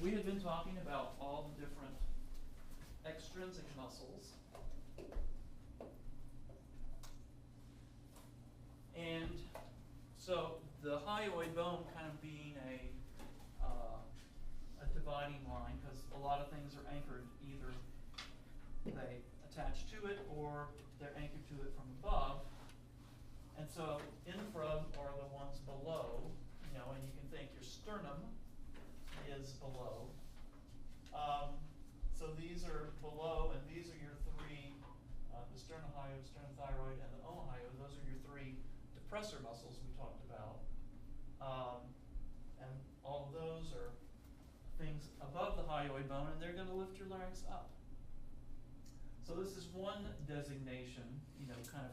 we had been talking about all the different extrinsic muscles. And so the hyoid bone kind of being a dividing line, because a lot of things are anchored, either they attach to it or they're anchored to it from above. And so infra are the ones below, you know, and you can think your sternum is below. So these are below, and these are your three, the sternohyoid, sternothyroid, and the omohyoid. Those are your three depressor muscles we talked about. And all of those are things above the hyoid bone, and they're going to lift your larynx up. So this is one designation, you know, kind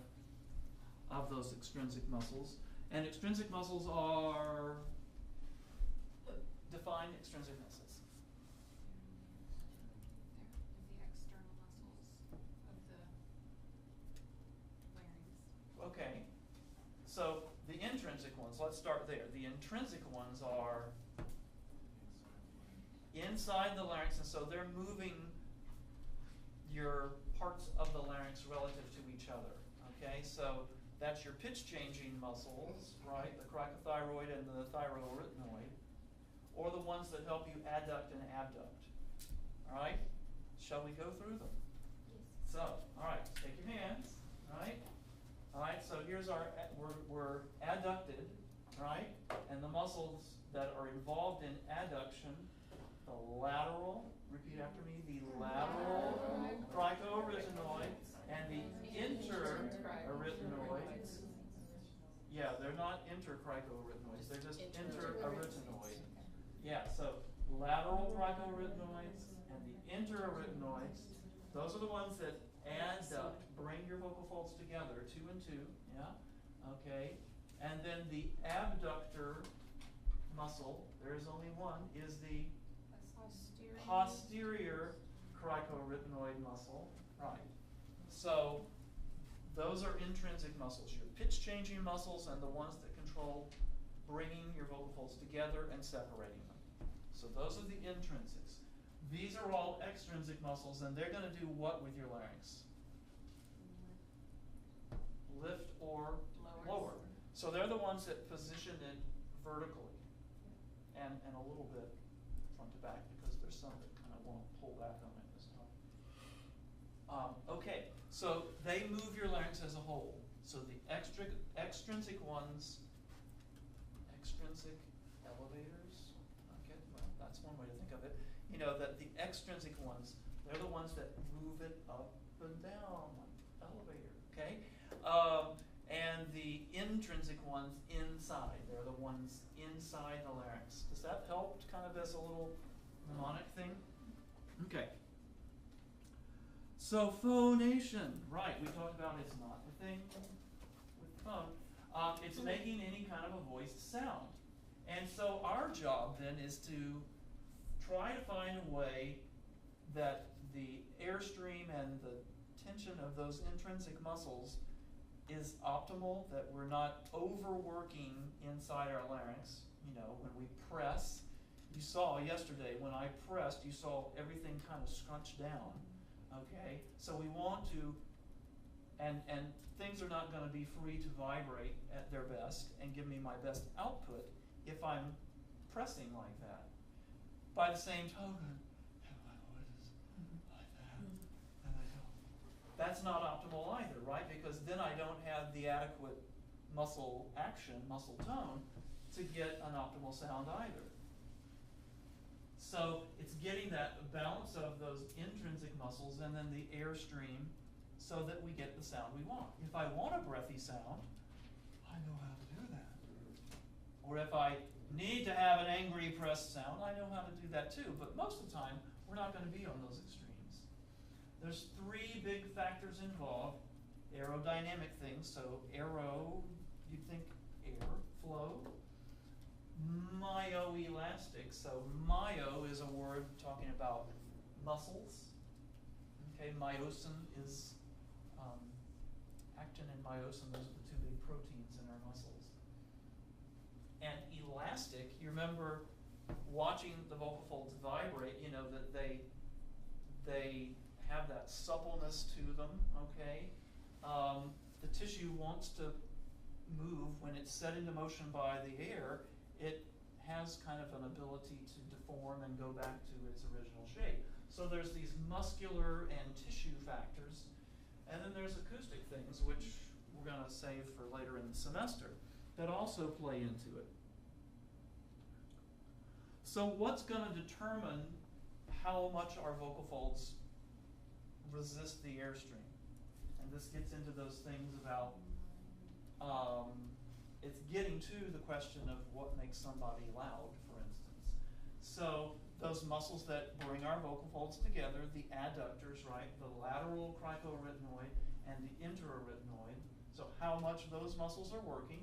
of those extrinsic muscles. And extrinsic muscles are, define extrinsic muscles. They're the external muscles of the larynx. Okay. So the intrinsic ones, let's start there. The intrinsic ones are inside the larynx, and so they're moving your parts of the larynx relative to each other. Okay, so that's your pitch changing muscles, right? The cricothyroid and the thyroarytenoid, or the ones that help you adduct and abduct. All right? Shall we go through them? Yes. So, all right, take your hands, all right? All right, so here's our, we're adducted, right? And the muscles that are involved in adduction, the lateral, repeat after me, the lateral cricoarytenoid and the interarytenoid. Yeah, they're not intercricoarytenoids, they're just interarytenoid. Yeah, so lateral cricoarytenoids and the interarytenoids, those are the ones that adduct, bring your vocal folds together, 2 and 2, yeah, okay. And then the abductor muscle, there is only one, is the posterior cricoarytenoid muscle, right. So those are intrinsic muscles, your pitch changing muscles and the ones that control bringing your vocal folds together and separating them. So those are the intrinsics. These are all extrinsic muscles, and they're going to do what with your larynx? Lift or lower. So they're the ones that position it vertically and a little bit front to back, because there's some that kind of won't pull back on it this time. Okay, so they move your larynx as a whole. So the extrinsic ones, extrinsic elevators, okay, well, that's one way to think of it. You know, that the extrinsic ones, they're the ones that move it up and down like the elevator, okay? And the intrinsic ones inside, they're the ones inside the larynx. Does that help kind of as a little mnemonic thing? Okay. So phonation, right, we talked about it's not the thing with the phone. It's making any kind of a voiced sound. And so our job then is to try to find a way that the airstream and the tension of those intrinsic muscles is optimal, that we're not overworking inside our larynx. You know, when we press, you saw yesterday when I pressed, you saw everything kind of scrunched down. Okay, so we want to, and things are not going to be free to vibrate at their best and give me my best output if I'm pressing like that. By the same token, my voice is like that, and I don't. That's not optimal either, right? Because then I don't have the adequate muscle action, muscle tone, to get an optimal sound either. So it's getting that balance of those intrinsic muscles and then the airstream so that we get the sound we want. If I want a breathy sound, I know how to do that. Or if I need to have an angry pressed sound, I know how to do that too. But most of the time, we're not going to be on those extremes. There's 3 big factors involved. Aerodynamic things, so aero, you'd think air flow. Myoelastic, so myo is a word talking about muscles. Okay, myosin is actin and myosin, those are the 2 big proteins in our muscles. And elastic, you remember watching the vocal folds vibrate, you know, that they have that suppleness to them, okay? The tissue wants to move when it's set into motion by the air. It has kind of an ability to deform and go back to its original shape. So there's these muscular and tissue factors, and then there's acoustic things, which we're going to save for later in the semester, that also play into it. So what's going to determine how much our vocal folds resist the airstream? And this gets into those things about, it's getting to the question of what makes somebody loud, for instance. So those muscles that bring our vocal folds together, the adductors, right, the lateral cricoarytenoid and the interarytenoid, so how much those muscles are working,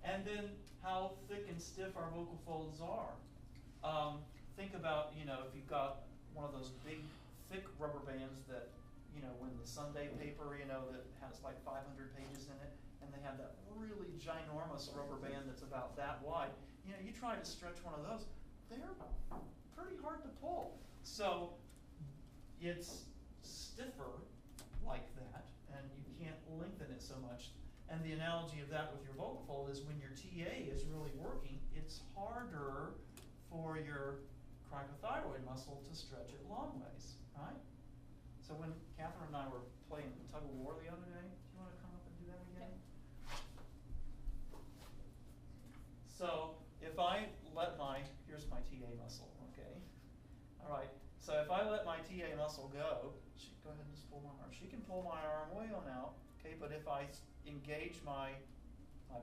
and then how thick and stiff our vocal folds are. Think about, you know, if you've got one of those big, thick rubber bands that, you know, when the Sunday paper, you know, that has like 500 pages in it, and they have that really ginormous rubber band that's about that wide. You know, you try to stretch one of those, they're pretty hard to pull. So it's stiffer like that, and you can't lengthen it so much. And the analogy of that with your vocal fold is when your TA is really working, it's harder for your cricothyroid muscle to stretch it long ways, right? So when Catherine and I were playing tug of war the other day, do you want to come up and do that again? So if I let here's my TA muscle, okay? All right, so if I let my TA muscle go, go ahead and just pull my arm. She can pull my arm way on out, okay? But if I engage my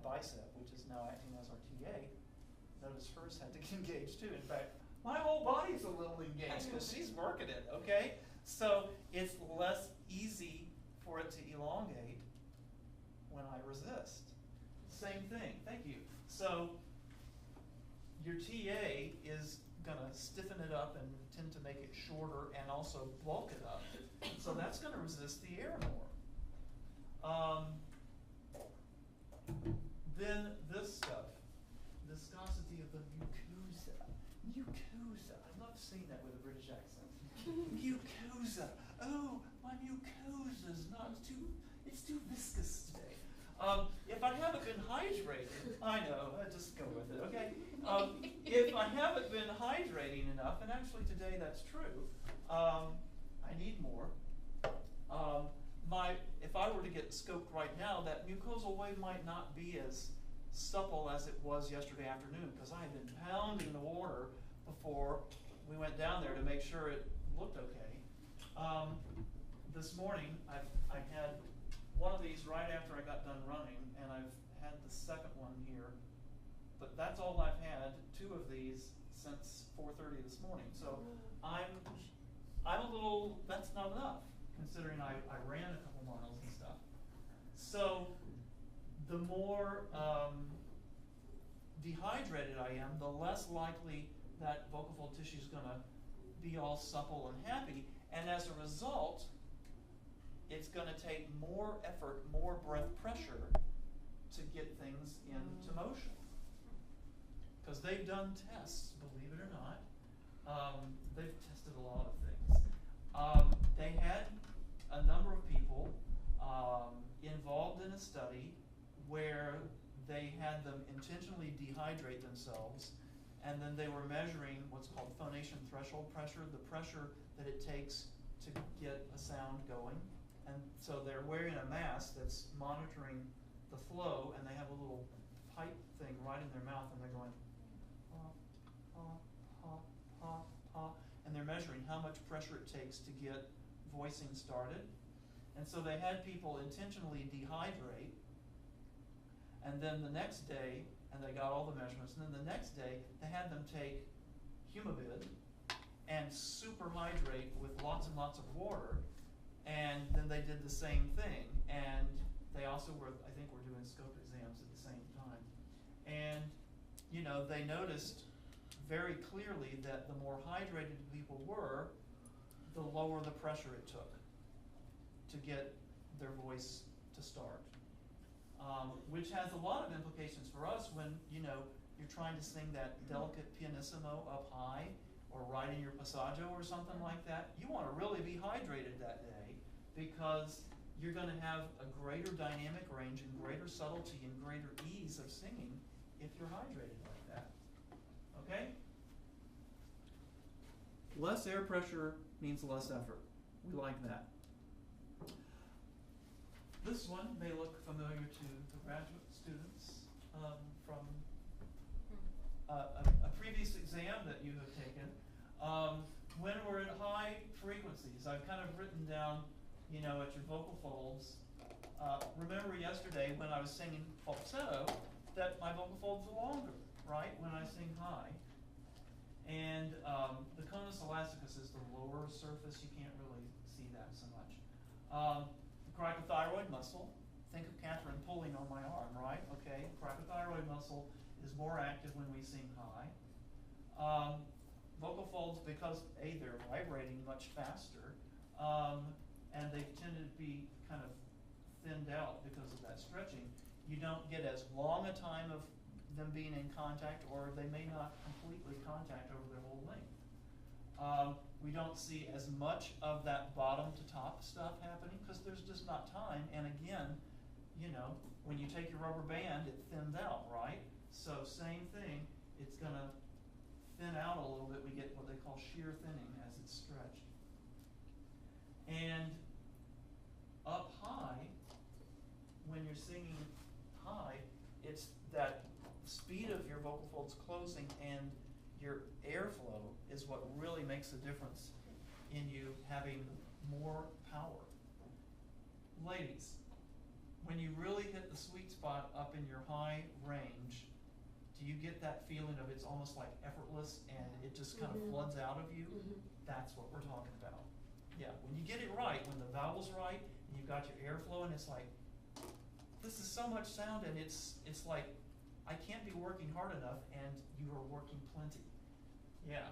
bicep, which is now acting as our TA, notice hers had to engage too. In fact, my whole body's a little engaged because she's working it, okay? So it's less easy for it to elongate when I resist. Same thing, thank you. So your TA is gonna stiffen it up and tend to make it shorter and also bulk it up. So that's gonna resist the air more. Then this stuff, viscosity of the mucosa. Mucosa, I love saying that with a British accent. Mucosa, oh, my mucosa's not it's too viscous today. If I haven't been hydrated, I know, just go with it, okay? If I haven't been hydrating enough, and actually today that's true, I need more. If I were to get scoped right now, that mucosal wave might not be as supple as it was yesterday afternoon, because I had been pounding the water before we went down there to make sure it looked okay. This morning, I had one of these right after I got done running, and I've had the second one here. But that's all I've had, 2 of these since 4:30 this morning. So I'm a little, that's not enough, considering I ran a couple miles and stuff. So the more dehydrated I am, the less likely that vocal fold tissue is going to be all supple and happy. And as a result, it's going to take more effort, more breath pressure to get things into motion. Because they've done tests, believe it or not. They've tested a lot of things. They had a number of people involved in a study where they had them intentionally dehydrate themselves, and then they were measuring what's called phonation threshold pressure, the pressure that it takes to get a sound going. And so they're wearing a mask that's monitoring the flow, and they have a little pipe thing right in their mouth, and they're going, ha, ha, ha, ha, ha, and they're measuring how much pressure it takes to get voicing started. And so they had people intentionally dehydrate, and then the next day, and they got all the measurements, and then the next day, they had them take Humabid and super hydrate with lots and lots of water. And then they did the same thing, and they also were, I think, were doing scope exams at the same time. And, you know, they noticed very clearly that the more hydrated people were, the lower the pressure it took to get their voice to start. Which has a lot of implications for us when, you know, you're trying to sing that delicate pianissimo up high, or right in your passaggio or something like that, you want to really be hydrated that day, because you're going to have a greater dynamic range and greater subtlety and greater ease of singing if you're hydrated like that. Okay? Less air pressure means less effort. We like that. This one may look familiar to the graduate students from a previous exam that you have taken. When we're at high frequencies, I've kind of written down, you know, at your vocal folds. Remember yesterday when I was singing falsetto that my vocal folds are longer, right, when I sing high. And the conus elasticus is the lower surface. You can't really see that so much. The cricothyroid muscle, think of Catherine pulling on my arm, right? Okay, cricothyroid muscle is more active when we sing high. Vocal folds, because A, they're vibrating much faster, and they've tended to be kind of thinned out because of that stretching. You don't get as long a time of them being in contact, or they may not completely contact over their whole length. We don't see as much of that bottom to top stuff happening because there's just not time. And again, you know, when you take your rubber band, it thins out, right? So same thing, it's gonna thin out a little bit. We get what they call shear thinning as it's stretched. And up high, when you're singing high, it's that speed of your vocal folds closing and your airflow is what really makes a difference in you having more power. Ladies, when you really hit the sweet spot up in your high range, do you get that feeling of it's almost like effortless and it just kind of floods out of you? That's what we're talking about. Yeah, when you get it right, when the vowel's right, and you've got your airflow, and it's like, this is so much sound, and it's like, I can't be working hard enough, and you are working plenty. Yeah.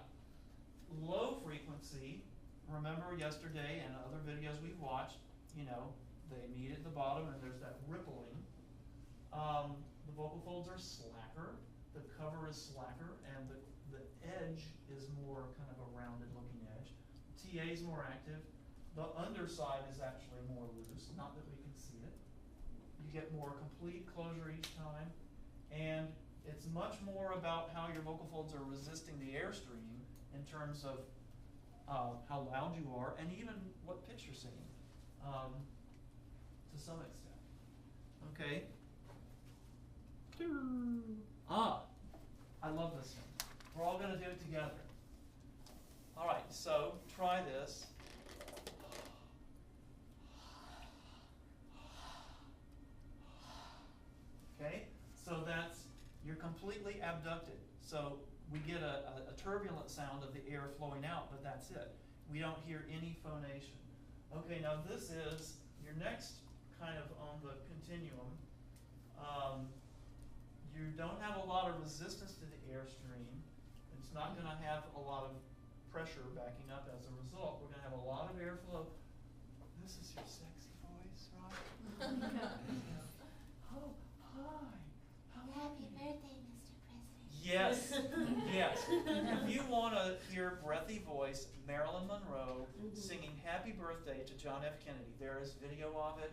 Low frequency, remember yesterday and other videos we've watched, you know, they meet at the bottom and there's that rippling. The vocal folds are slacker, the cover is slacker, and the edge is more kind of a rounded looking edge. TA is more active. The underside is actually more loose, not that we can see it. You get more complete closure each time. And it's much more about how your vocal folds are resisting the airstream in terms of how loud you are and even what pitch you're singing to some extent. Okay? I love this one. We're all going to do it together. All right, so try this. Okay? So that's, you're completely abducted. So we get a turbulent sound of the air flowing out, but that's it. We don't hear any phonation. Okay, now this is your next kind of on the continuum. You don't have a lot of resistance to the airstream. It's not going to have a lot of pressure backing up as a result. We're going to have a lot of airflow. This is your sexy voice, right? Oh, hi. Happy birthday, Mr. President. Yes, yes. If you want to hear breathy voice, Marilyn Monroe singing Happy Birthday to John F. Kennedy, there is video of it.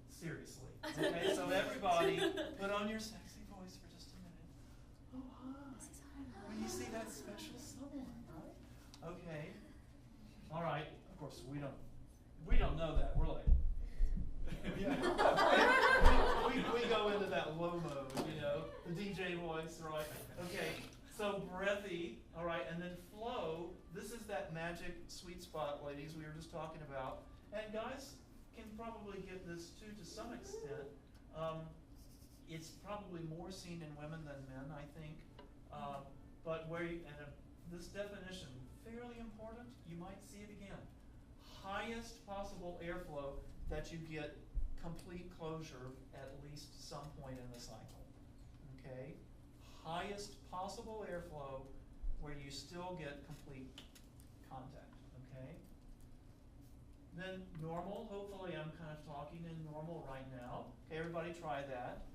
Seriously. Okay, so everybody, put on your sexy voice for just a minute. Oh, hi. When you see that special someone, right? Okay. All right. Of course, we don't know that. We're like, we go into that low mode, you know, the DJ voice, right? Okay, so breathy, all right, and then flow. This is that magic sweet spot, ladies, we were just talking about. And guys can probably get this too to some extent. It's probably more seen in women than men, I think. But where you, and this definition, fairly important, you might see it again. Highest possible airflow that you get complete closure at least some point in the cycle. Okay? Highest possible airflow where you still get complete contact. Okay? Then normal, hopefully I'm kind of talking in normal right now. Okay, everybody try that.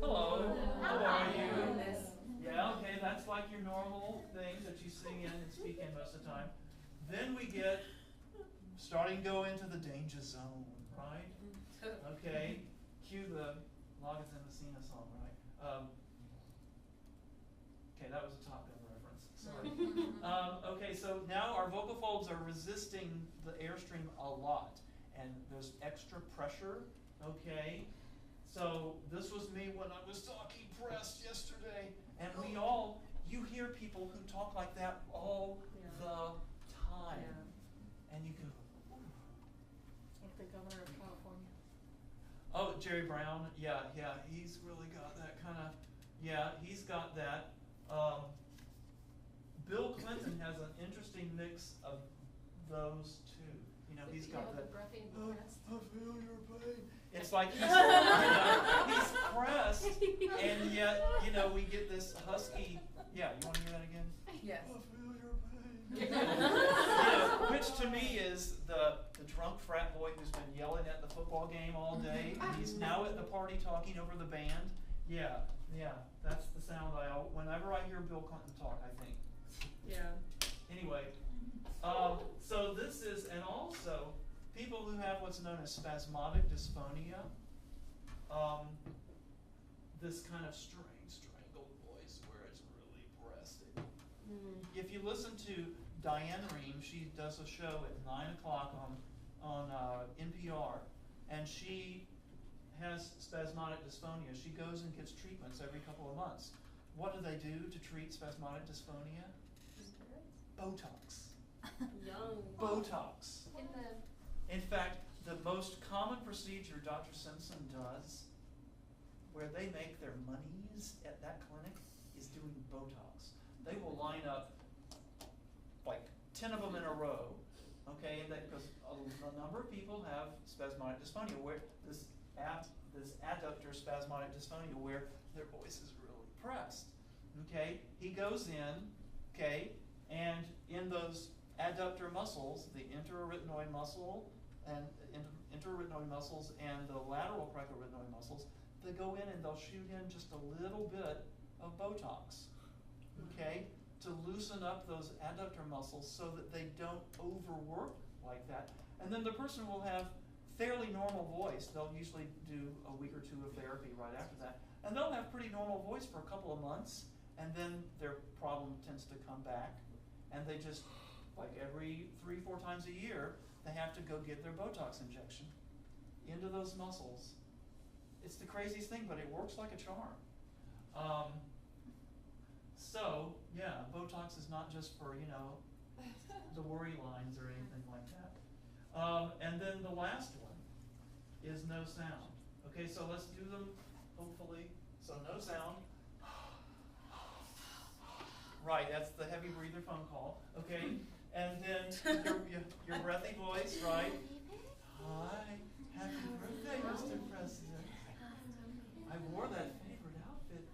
Hello. How are you? Hello. Yeah, okay, that's like your normal thing that you sing in and speak in most of the time. Then we get starting to go into the danger zone, right? Okay, cue the Loggins and Messina song, right? Okay, that was a Top Gun reference. Sorry. Okay, so now our vocal folds are resisting the airstream a lot, and there's extra pressure. Okay, so this was me when I was talking press yesterday, and we all, you hear people who talk like that all the time, and you go, Like the governor of California. oh, Jerry Brown, yeah, he's really got that kind of, yeah, he's got that. Bill Clinton has an interesting mix of those two. You know, he's got the that. breathy and "Oh, pressed. I feel your pain." It's like he's, you know, he's pressed, and yet, you know, we get this husky. Yeah, you want to hear that again? Yes. I feel your pain. You know, which to me is the drunk frat boy who's been yelling at the football game all day. And he's now at the party talking over the band. Yeah, that's the sound whenever I hear Bill Clinton talk, I think. Yeah. Anyway, so this is, and also people who have what's known as spasmodic dysphonia, this kind of strangled voice where it's really breasted. If you listen to Diane Rehm, she does a show at 9 o'clock on NPR, and she has spasmodic dysphonia. She goes and gets treatments every couple of months. What do they do to treat spasmodic dysphonia? Botox. Young. Botox. In In fact, the most common procedure Dr. Simpson does, where they make their monies at that clinic, is doing Botox. They will line up like 10 of them in a row, okay, and because a number of people have spasmodic dysphonia, where this adductor spasmodic dysphonia, where their voice is really pressed. Okay, he goes in, okay, and in those adductor muscles, the interarytenoid muscle and interarytenoid muscles and the lateral cricoarytenoid muscles, they go in and they'll shoot in just a little bit of Botox, okay, to loosen up those adductor muscles so that they don't overwork like that. And then the person will have fairly normal voice. They'll usually do a week or two of therapy right after that. And they'll have pretty normal voice for a couple of months, and then their problem tends to come back. And they just, like every 3-4 times a year, they have to go get their Botox injection into those muscles. It's the craziest thing, but it works like a charm. So, yeah, Botox is not just for, you know, the worry lines or anything like that. And then the last one is no sound. Okay, so let's do them, hopefully. So no sound. Right, that's the heavy breather phone call. Okay, and then your breathy voice, right? Hi, happy birthday, Mr. President. I wore that favorite outfit.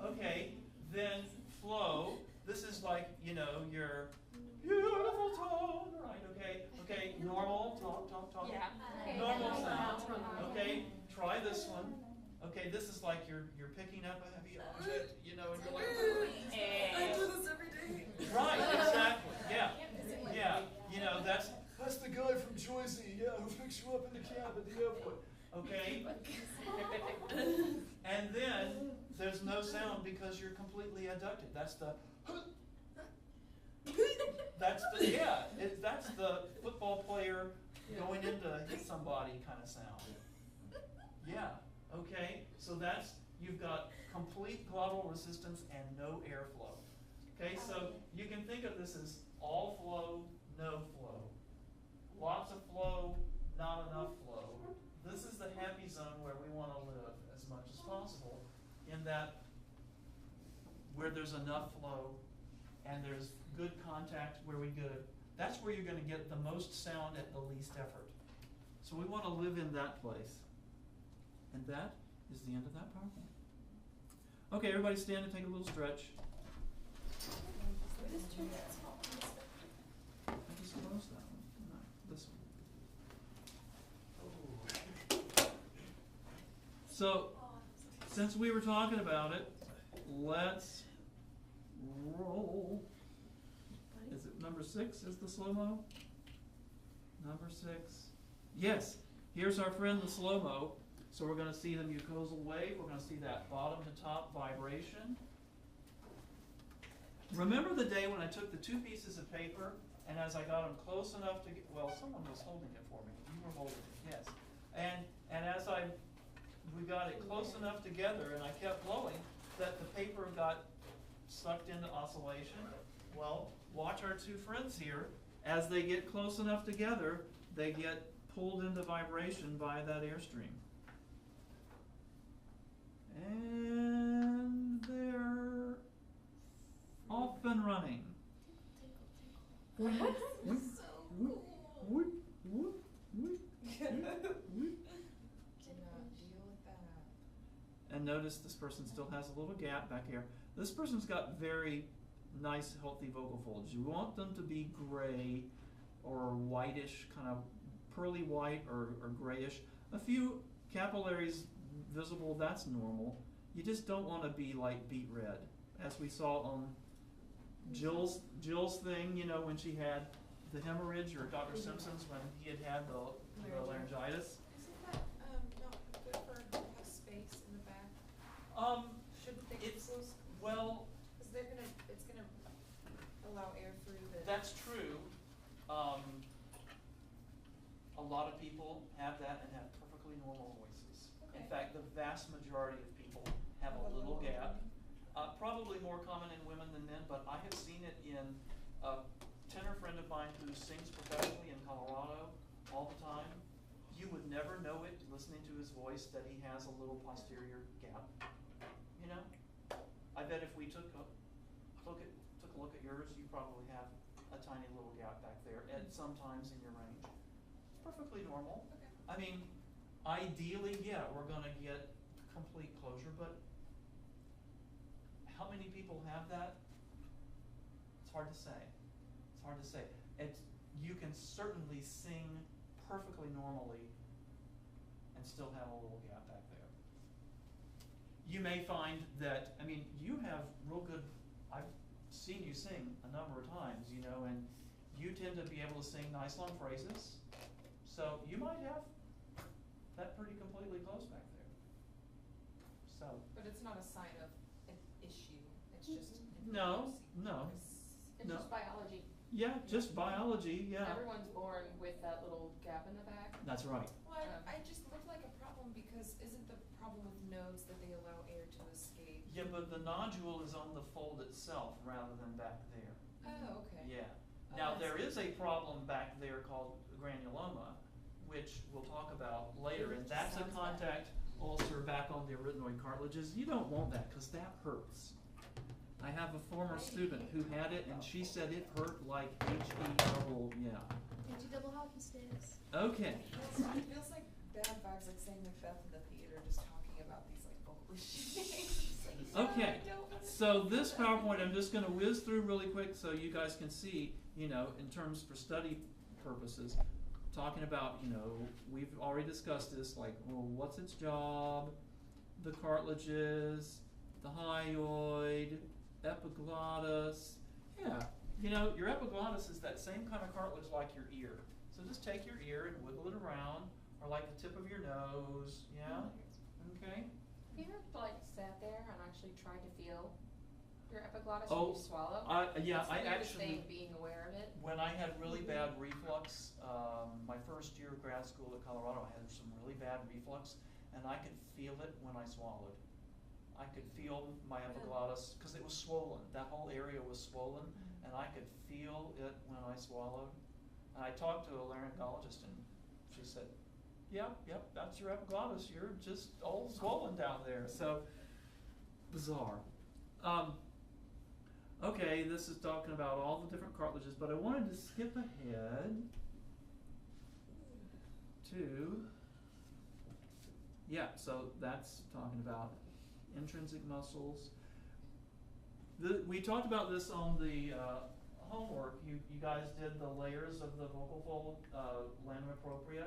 Okay, then flow. This is like, you know, your beautiful tone, right? Okay, normal, talk. Yeah. Normal sound. Okay, try this one. Okay, this is like you're picking up a heavy object, you know, and you're like, I do this every day. right, exactly, yeah, you know, that's the guy from Jersey, yeah, who picks you up in the cab at the airport, okay? And then there's no sound because you're completely adducted. That's the that's the football player going in to hit somebody kind of sound. Yeah, okay, so you've got complete glottal resistance and no airflow. Okay, so you can think of this as all flow, no flow. Lots of flow, not enough flow. This is the happy zone where we want to live as much as possible, in that where there's enough flow and there's good contact where we get, that's where you're going to get the most sound at the least effort. So we want to live in that place. And that is the end of that PowerPoint. Okay, everybody stand and take a little stretch. I just closed that one. No, this one. So, since we were talking about it, let's roll. Is it number 6 is the slow-mo? Number 6. Yes, here's our friend the slow-mo. So we're going to see the mucosal wave. We're going to see that bottom to top vibration. Remember the day when I took the 2 pieces of paper, and as I got them close enough to get, well, someone was holding it for me. You were holding it, yes. And as we got it close enough together, and I kept blowing, that the paper got sucked into oscillation. Well, watch our 2 friends here. As they get close enough together, they get pulled into vibration by that airstream. And they're off and running. Tinkle, tinkle. That's so cool. Whoop, whoop, whoop, Cannot whoop. deal with that. And notice this person still has a little gap back here. This person's got very nice, healthy vocal folds. You want them to be gray or whitish, kind of pearly white or grayish. A few capillaries visible, that's normal. You just don't want to be like beet red, as we saw on Jill's thing, you know, when she had the hemorrhage, or Dr. Simpson's when he had the laryngitis. Isn't that not good for have space in the back? Shouldn't they be It's, close? well, Because it's gonna allow air through the. that's true. A lot of people have that and have perfectly normal voices. In Okay. fact, the vast majority of people have a little gap. Probably more common in women than men, but I have seen it in a tenor friend of mine who sings professionally in Colorado all the time. You would never know it listening to his voice that he has a little posterior gap. You know? I bet if we took a look at yours, you probably have a tiny little gap back there at some times in your range. It's perfectly normal. Okay. I mean, ideally, yeah, we're gonna get complete closure, but how many people have that? It's hard to say. It's hard to say. You can certainly sing perfectly normally and still have a little gap back there. You may find that, I mean, you have real good, I've seen you sing a number of times, you know, and you tend to be able to sing nice long phrases. So you might have that pretty completely close back there. So. But it's not a sign of an issue. It's just. No, no. It's No. just biology. Yeah, just biology, yeah. Everyone's born with that little gap in the back. That's right. Well, I just looked like a problem because isn't the problem with nodes that they allow air to escape? Yeah, but the nodule is on the fold itself rather than back there. Oh, okay. Yeah. Oh, Now, I there see. is a problem back there called granuloma, which we'll talk about later, and that's a Sounds contact ulcer back on the arytenoid cartilages. You don't want that, because that hurts. I have a former student who had it, and she said it hurt like H-E-double, yeah. H double hockey sticks. Okay. It feels like bad vibes, like saying Macbeth in the theater, just talking about these like vocal issues. Okay, so this PowerPoint I'm just going to whiz through really quick so you guys can see, you know, in terms for study purposes, talking about, you know, we've already discussed this, like, well, what's its job, the cartilages, the hyoid, epiglottis. Yeah, you know, your epiglottis is that same kind of cartilage like your ear. So just take your ear and wiggle it around, or like the tip of your nose, yeah? Okay. Have you ever like sat there and actually tried to feel your epiglottis Oh, when you swallow? Yeah, It's the I weirdest actually, thing, being aware of it. when I had really bad reflux, my first year of grad school at Colorado, I had some really bad reflux, and I could feel it when I swallowed. I could feel my epiglottis, because it was swollen. That whole area was swollen, and I could feel it when I swallowed. And I talked to a laryngologist, and she said, yep, that's your epiglottis. You're just all swollen down there. So, bizarre. Okay, this is talking about all the different cartilages, but I wanted to skip ahead to, yeah, so that's talking about intrinsic muscles. We talked about this on the homework. You guys did the layers of the vocal fold, lamina propria.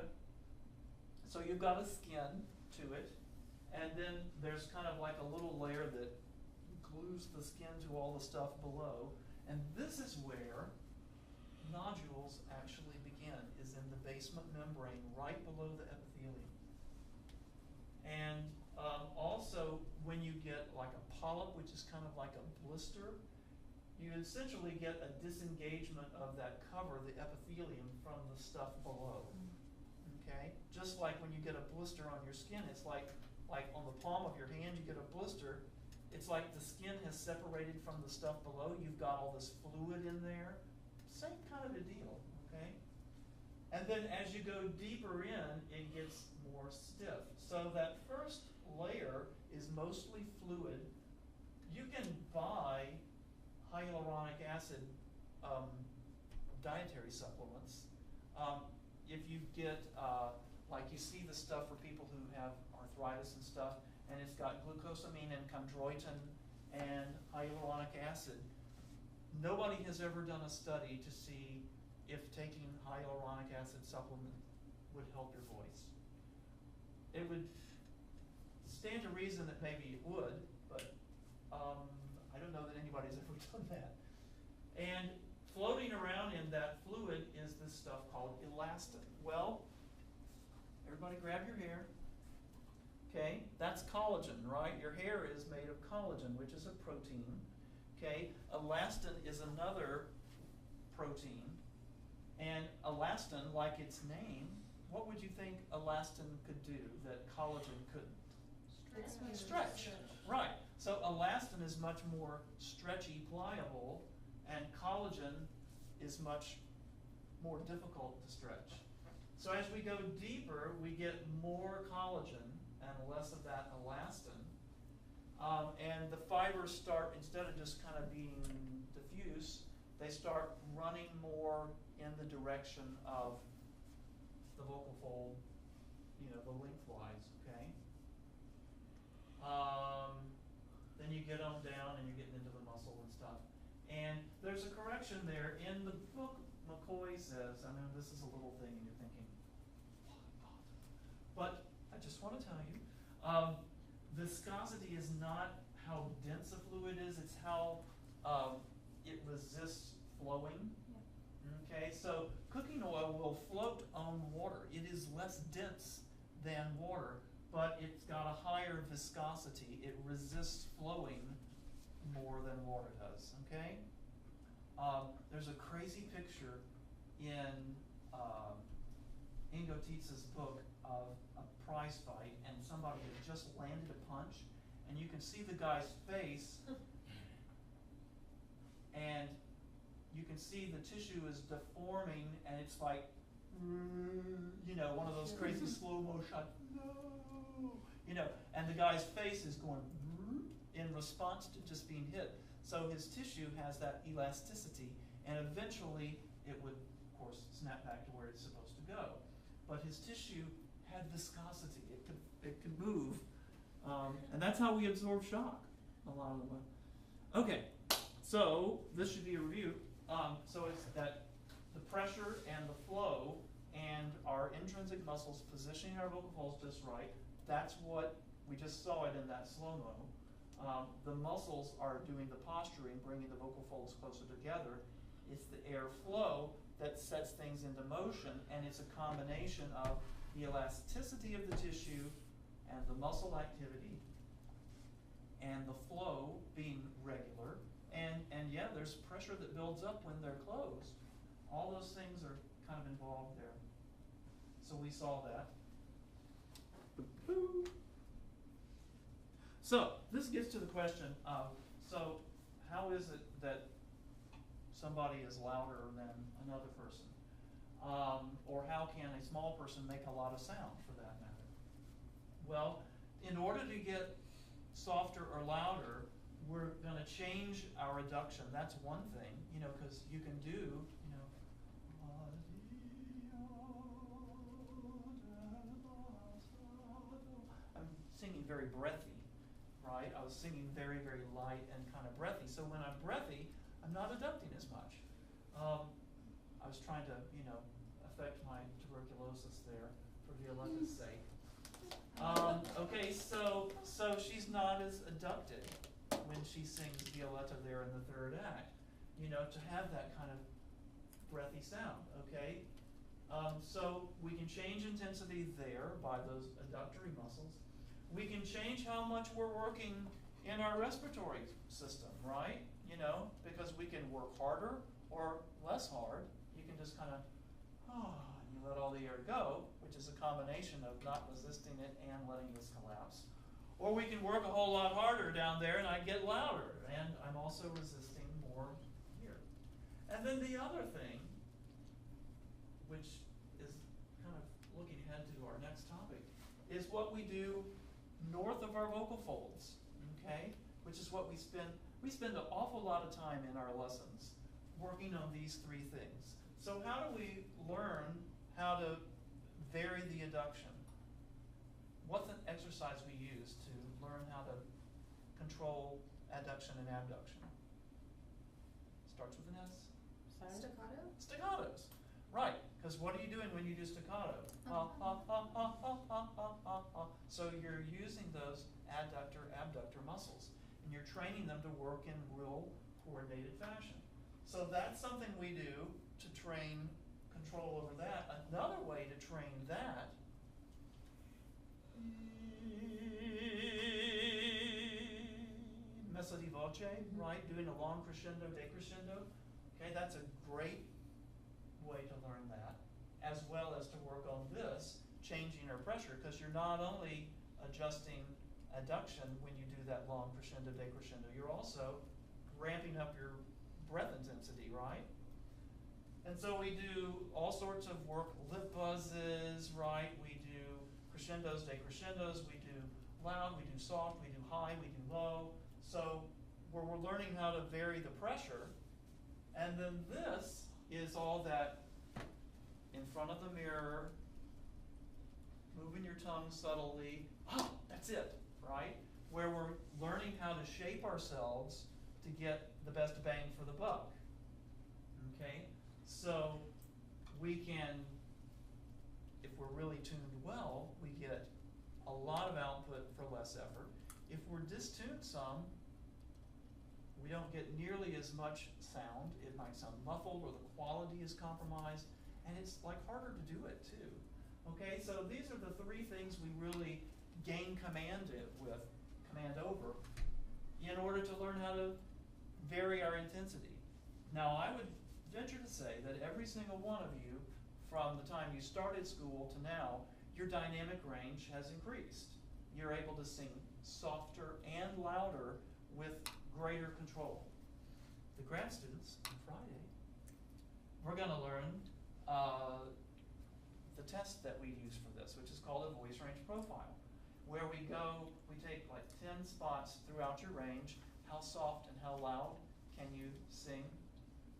So you've got a skin to it, And then there's kind of like a little layer that glues the skin to all the stuff below. And this is where nodules actually begin, is in the basement membrane right below the epithelium. And also, when you get like a polyp, which is kind of like a blister, you essentially get a disengagement of that cover, the epithelium, from the stuff below. Okay? Just like when you get a blister on your skin, it's like on the palm of your hand you get a blister, it's like the skin has separated from the stuff below, you've got all this fluid in there. Same kind of a deal, okay? And then as you go deeper in, it gets more stiff. So that first layer is mostly fluid. You can buy hyaluronic acid dietary supplements. If you get, like you see the stuff for people who have arthritis and stuff, and it's got glucosamine and chondroitin and hyaluronic acid. Nobody has ever done a study to see if taking hyaluronic acid supplement would help your voice. It would stand to reason that maybe it would, but I don't know that anybody's ever done that. And floating around in that fluid is this stuff called elastin. Well, everybody grab your hair. Okay, that's collagen, right? Your hair is made of collagen, which is a protein. Okay, elastin is another protein. And elastin, like its name, what would you think elastin could do that collagen couldn't? Stretch. Right. So elastin is much more stretchy, pliable, and collagen is much more difficult to stretch. So as we go deeper, we get more collagen and less of that elastin. And the fibers start, instead of just kind of being diffuse, they start running more in the direction of the vocal fold, you know, the lengthwise, okay? Then you get on down and you're getting into the muscle and stuff. And there's a correction there in the book. McCoy says, I know this is a little thing and you're thinking, what? But I just want to tell you, viscosity is not how dense a fluid is, it's how it resists flowing. Yeah. Okay, so cooking oil will float on water. It is less dense than water, but it's got a higher viscosity. It resists flowing more than water does, okay? There's a crazy picture in Ingo Tietz's book of a prize fight, and somebody had just landed a punch, and you can see the guy's face, and you can see the tissue is deforming, and it's like, you know, one of those crazy slow-mo shots, no, you know, and the guy's face is going in response to just being hit. So his tissue has that elasticity, and eventually it would, of course, snap back to where it's supposed to go. But his tissue had viscosity. It could move. And that's how we absorb shock a lot of the way. Okay, so this should be a review. So it's that the pressure and the flow and our intrinsic muscles positioning our vocal folds just right. That's what we just saw it in that slow-mo. The muscles are doing the posturing, bringing the vocal folds closer together. It's the airflow that sets things into motion, and it's a combination of the elasticity of the tissue and the muscle activity and the flow being regular. And yeah, there's pressure that builds up when they're closed. All those things are kind of involved there. So we saw that. So this gets to the question of, so how is it that somebody is louder than another person? Or how can a small person make a lot of sound, for that matter? Well, in order to get softer or louder, we're going to change our reduction. That's one thing, you know, because you can do, you know, I'm singing very breathy, right? I was singing very, very light and kind of breathy. So when I'm breathy, I'm not adducting as much. I was trying to, you know, affect my tuberculosis there for Violetta's sake. Okay, so she's not as adducted when she sings Violetta there in the third act, you know, to have that kind of breathy sound, okay? So we can change intensity there by those adductory muscles. We can change how much we're working in our respiratory system, right? You know, because we can work harder or less hard. You can just kind of, you let all the air go, which is a combination of not resisting it and letting this collapse. Or we can work a whole lot harder down there and I get louder, and I'm also resisting more here. And then the other thing, which is kind of looking ahead to our next topic, is what we do north of our vocal folds, okay? Which is what we spend an awful lot of time in our lessons working on these three things. So how do we learn how to vary the adduction? What's an exercise we use to learn how to control adduction and abduction? Starts with an S. Staccato? Staccatos. Right, because what are you doing when you do staccato? Ha, ha, ha, ha, ha, ha, ha, ha, ha. So you're using those adductor, abductor muscles, and you're training them to work in real coordinated fashion. So that's something we do to train control over that. Another way to train that messa di voce, right? Doing a long crescendo, decrescendo. Okay, that's a great way to learn that, as well as to work on this, changing our pressure, because you're not only adjusting adduction when you do that long crescendo, decrescendo, you're also ramping up your breath intensity, right? And so we do all sorts of work, lip buzzes, right? We do crescendos, decrescendos, we do loud, we do soft, we do high, we do low. So we're learning how to vary the pressure. And then this is all that in front of the mirror, moving your tongue subtly, that's it, right? Where we're learning how to shape ourselves to get the best bang for the buck, okay? So we can, if we're really tuned well, we get a lot of output for less effort. If we're distuned some, we don't get nearly as much sound. It might sound muffled or the quality is compromised, and it's like harder to do it too. Okay, so these are the three things we really gain command over in order to learn how to vary our intensity. Now I would venture to say that every single one of you, from the time you started school to now, your dynamic range has increased. You're able to sing softer and louder with greater control. The grad students on Friday, we're going to learn the test that we use for this, which is called a voice range profile, where we take like 10 spots throughout your range. How soft and how loud can you sing?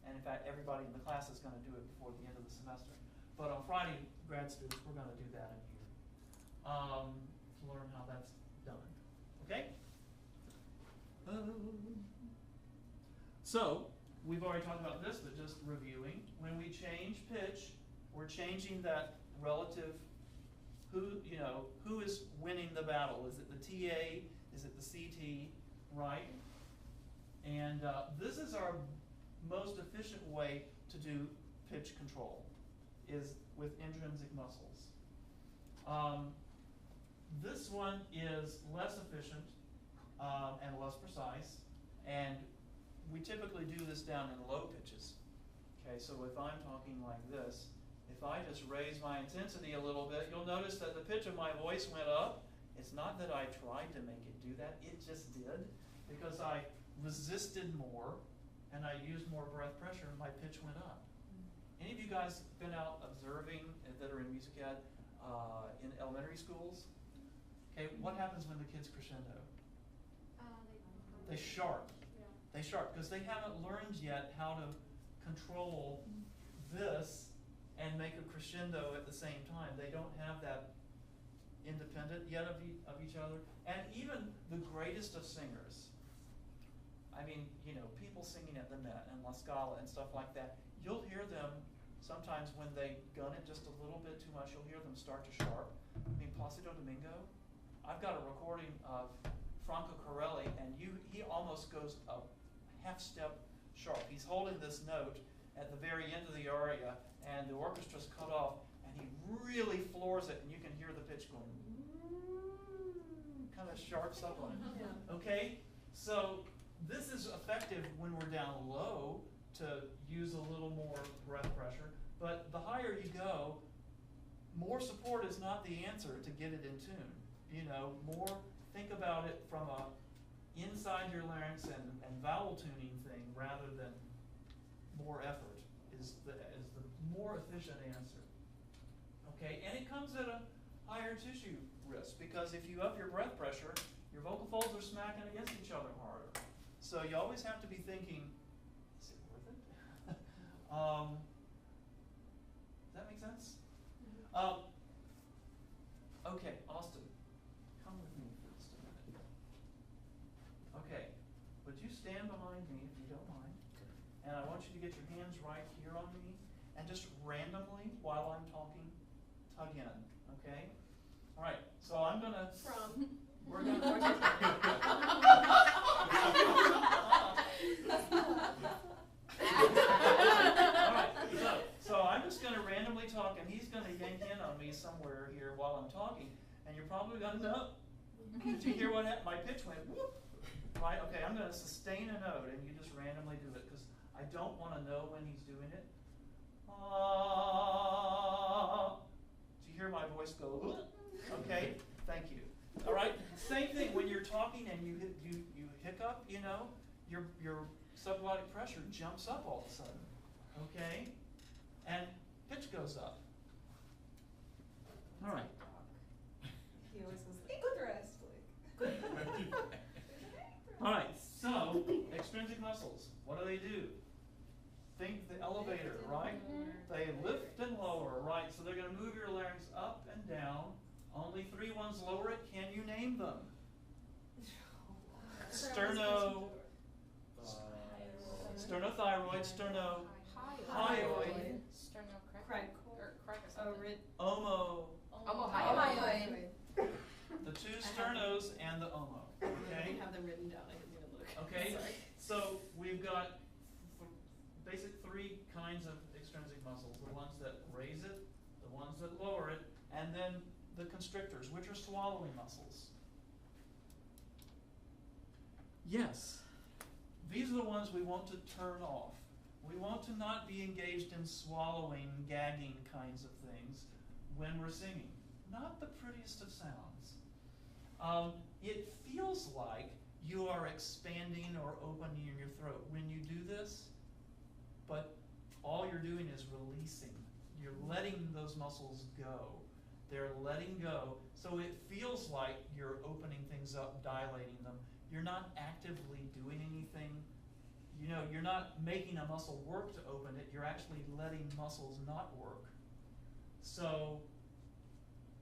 And in fact, everybody in the class is going to do it before the end of the semester. But on Friday, grad students, we're going to do that in here to learn how that's done. Okay? So, we've already talked about this, but just reviewing. When we change pitch, we're changing that relative, who is winning the battle? Is it the TA? Is it the CT? Right? And this is our most efficient way to do pitch control, is with intrinsic muscles. This one is less efficient and less precise, and we typically do this down in low pitches. Okay, so if I'm talking like this, if I just raise my intensity a little bit, you'll notice that the pitch of my voice went up. It's not that I tried to make it do that, it just did, because I resisted more and I used more breath pressure and my pitch went up. Any of you guys been out observing that are in music ed in elementary schools? Okay, what happens when the kids crescendo? They sharp. Yeah. They sharp, because they haven't learned yet how to control this and make a crescendo at the same time. They don't have that independent yet of each other. And even the greatest of singers, I mean, people singing at the Met and La Scala and stuff like that, you'll hear them sometimes when they gun it just a little bit too much, you'll hear them start to sharp. I mean, Placido Domingo, I've got a recording of Franco Corelli, and he almost goes a half step sharp. He's holding this note at the very end of the aria, and the orchestra's cut off, and he really floors it, and you can hear the pitch going, kind of sharp supplement. Yeah. Okay? So this is effective when we're down low to use a little more breath pressure, but the higher you go, more support is not the answer to get it in tune. You know, more, think about it from a inside your larynx and vowel tuning thing rather than more effort is the more efficient answer. Okay, and it comes at a higher tissue risk, because if you up your breath pressure, your vocal folds are smacking against each other harder. So you always have to be thinking, is it worth it? Does that make sense? Okay, Austin, come with me for just a minute. Okay, would you stand behind me if you don't mind? And I want you to get your hands right here on me, and just randomly, while I'm talking, tug in, okay? All right, so I'm gonna... We're gonna... So I'm just going to randomly talk, and he's going to yank in on me somewhere here while I'm talking, and you're probably going to know. Did you hear what happened? My pitch went whoop. Right? Okay, I'm going to sustain a note, and you just randomly do it, because I don't want to know when he's doing it. Do you hear my voice go whoop? Okay, thank you. All right, same thing when you're talking and you hiccup, you know, your subglottic pressure jumps up all of a sudden. Okay? And pitch goes up. All right. He always goes, interest. All right, so extrinsic muscles, what do? Think the elevator, right? They lift and lower, right? So they're going to move your larynx up and down. Only 3 ones lower it. Can you name them? Sternothyroid, sternohyoid, omohyoid. The 2 sternos and the omo. Okay. I have them written down. I didn't even look. Okay. Sorry. So we've got basic 3 kinds of extrinsic muscles: the ones that raise it, the ones that lower it, and then the constrictors, which are swallowing muscles. Yes, these are the ones we want to turn off. We want to not be engaged in swallowing, gagging kinds of things when we're singing. Not the prettiest of sounds. It feels like you are expanding or opening your throat when you do this, but all you're doing is releasing. You're letting those muscles go. They're letting go. So it feels like you're opening things up, dilating them. You're not actively doing anything. You know, you're not making a muscle work to open it. You're actually letting muscles not work. So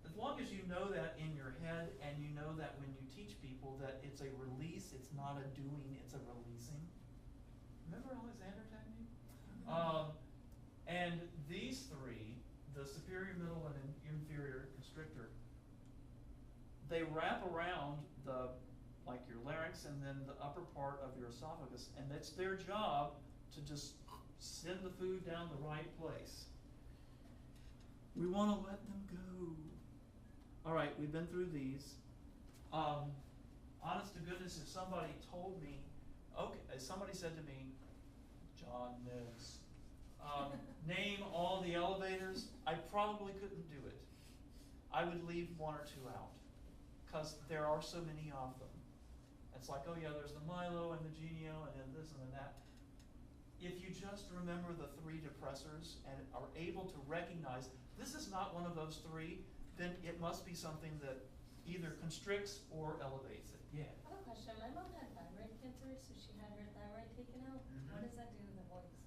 as long as you know that in your head, and you know that when you teach people that it's a release, it's not a doing, it's a releasing. Remember Alexander technique? And these 3, the superior, middle, and inferior constrictor, they wrap around like your larynx and then the upper part of your esophagus, and it's their job to just send the food down the right place. We want to let them go. All right, we've been through these. Honest to goodness, if somebody told me, somebody said to me, John Nix, name all the elevators, I probably couldn't do it. I would leave 1 or 2 out, because there are so many of them. It's like, oh yeah, there's the Milo and the Genio and then this and then that. If you just remember the 3 depressors and are able to recognize this is not one of those 3, then it must be something that either constricts or elevates it. Yeah. I have a question. My mom had thyroid cancer, so she had her thyroid taken out. Mm-hmm. What does that do to the voice?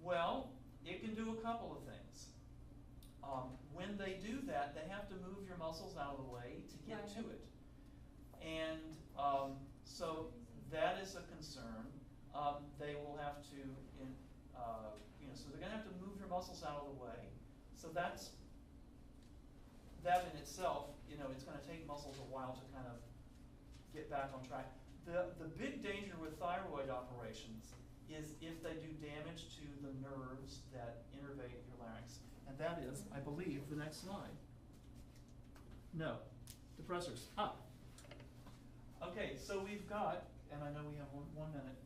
Well, it can do a couple of things. When they do that, they have to move your muscles out of the way to get to it. And so that is a concern. They will have to, so they're going to have to move your muscles out of the way. So that's that in itself, it's gonna take muscles a while to kind of get back on track. The big danger with thyroid operations is if they do damage to the nerves that innervate your larynx. And that is, I believe, the next slide. No, depressors. Okay, so we've got, and I know we have one minute,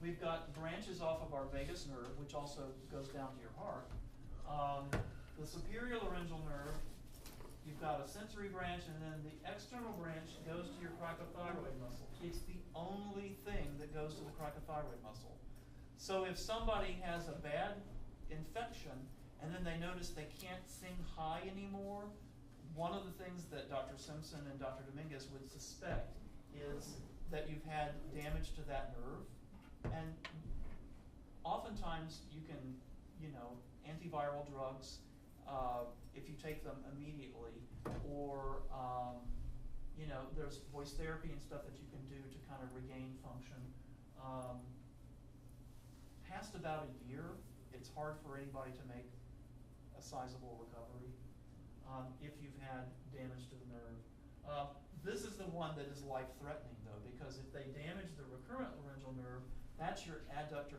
we've got branches off of our vagus nerve, which also goes down to your heart. The superior laryngeal nerve, you've got a sensory branch, and then the external branch goes to your cricothyroid muscle. It's the only thing that goes to the cricothyroid muscle. So if somebody has a bad infection, and then they notice they can't sing high anymore, one of the things that Dr. Simpson and Dr. Dominguez would suspect is that you've had damage to that nerve. And oftentimes you can, antiviral drugs, if you take them immediately, or, there's voice therapy and stuff that you can do to kind of regain function. Past about a year, it's hard for anybody to make a sizable recovery if you've had damage to the nerve. This is the one that is life-threatening, though, because if they damage the recurrent laryngeal nerve, that's your adductor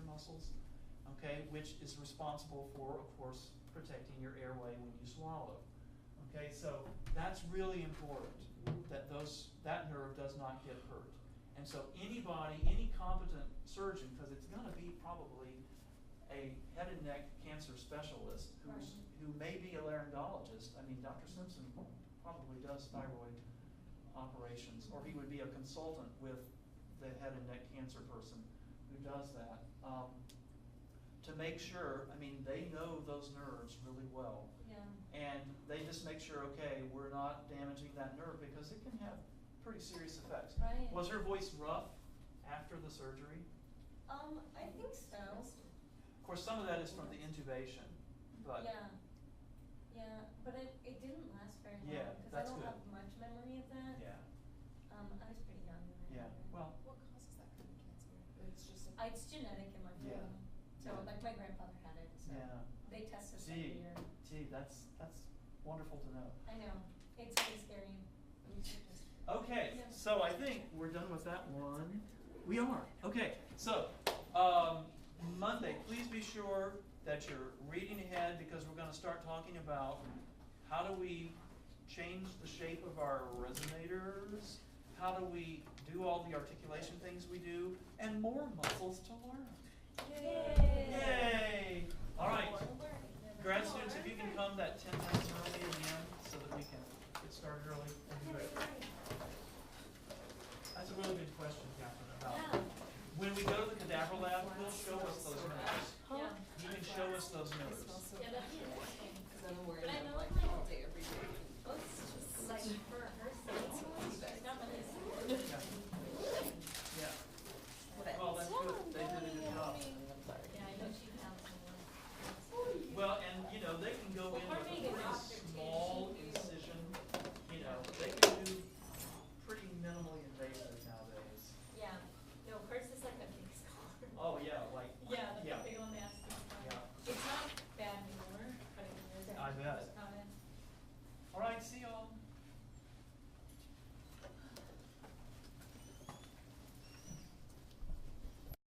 muscles, okay, which is responsible for, of course, protecting your airway when you swallow. Okay, so that's really important that that nerve does not get hurt. And so any competent surgeon, because it's going to be probably a head and neck cancer specialist who may be a laryngologist. I mean, Dr. Simpson probably does thyroid operations, or he would be a consultant with the head and neck cancer person who does that. To make sure, they know those nerves really well. Yeah. And they just make sure, okay, we're not damaging that nerve, because it can have pretty serious effects. Right. Was her voice rough after the surgery? I think so. Of course, some of that is from the intubation, but Yeah, but it didn't last very long, Yeah, because I that's don't good. have much memory of that. yeah, I was pretty young when I had it. well, What causes that kind of cancer? It's just It's genetic in my Yeah. family. So, Yeah. like, my grandfather had it, so yeah. they test us every year. Gee, that's wonderful to know. I know. It's really scary. Okay, Yeah. so I think we're done with that one. We are. Okay, so Monday, please be sure that you're reading ahead, because we're going to start talking about how do we change the shape of our resonators, how do we do all the articulation things we do, and more muscles to learn. Yay! Yay! All right, grad students, if you can come that 10 minutes early again so that we can get started early, that'd be great.